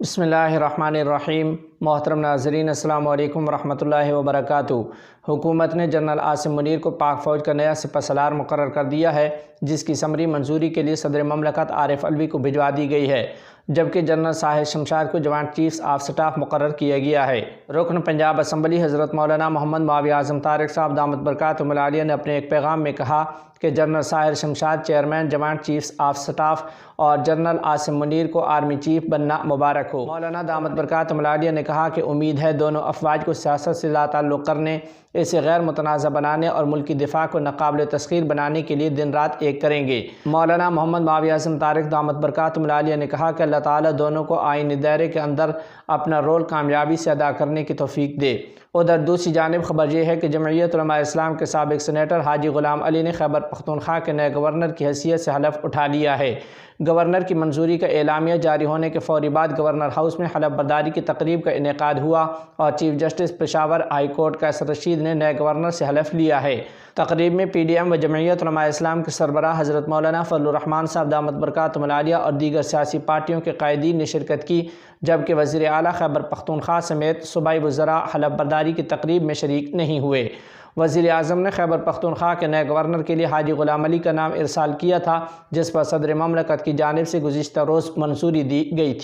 بسم اللہ الرحمن الرحیم۔ محترم ناظرین، السلام علیکم ورحمۃ اللہ وبرکاتہ۔ حکومت نے جنرل عاصم منیر کو پاک فوج کا نیا سپہ سالار مقرر کر دیا ہے، جس کی سمری منظوری کے لیے صدر مملکت عارف علوی کو بھجوا دی گئی ہے، جبکہ جنرل ساحر شمشاد کو جوائنٹ چیفز آف سٹاف مقرر کیا گیا ہے۔ رکن پنجاب اسمبلی حضرت مولانا محمد معاویہ اعظم طارق صاحب دامت برکاتہم العالیہ نے اپنے ایک پیغام میں کہا کہ general Sahir Shamshad chairman joint chiefs of staff اور جنرل عاصم منیر کو آرمی چیف بننا مبارک ہو۔ مولانا دامت برکاتہم العالیہ نے کہا کہ امید ہے دونوں افواج کو سیاست سے لا تعلق کرنے، اسے غیر متنازع بنانے اور ملکی دفاع کو ناقابل تسخیر بنانے کے لیے دن رات ایک کریں گے۔ مولانا محمد معاویہ اعظم طارق دامت برکاتہم العالیہ نے کہا کہ اللہ تعالیٰ دونوں کو آئینی دائرے کے اندر اپنا رول کامیابی سے ادا کرنے کی توفیق دے۔ ادھر دوسری جانب خبر یہ ہے کہ جمعیت علماء اسلام کے سابق سینیٹر حاجی غلام علی نے خیبر پختونخوا کے نئے گورنر کی حیثیت سے حلف اٹھا لیا ہے۔ گورنر کی منظوری کا اعلامیہ جاری ہونے کے فوری بعد گورنر ہاؤس میں حلف برداری کی تقریب کا انعقاد ہوا اور chief justice Peshawar high court Qaiser Rashid نے نئے گورنر سے حلف لیا ہے۔ تقریب میں پی ڈی ایم و جمعیت علماء اسلام کے سربراہ حضرت مولانا فضل الرحمان صاحب دامت برکاتہم العالیہ اور دیگر سیاسی پارٹیوں کے قائدین نے شرکت کی، جبکہ وزیر اعلیٰ خیبر پختونخوا سمیت صوبائی وزراء حلف برداری کی تقریب میں شریک نہیں ہوئے۔ وزیر اعظم نے خیبر پختونخوا کے نئے گورنر کے لیے حاجی غلام علی کا نام ارسال کیا تھا، جس پر صدر مملکت کی جانب سے گزشتہ روز منظوری دی گئی تھی۔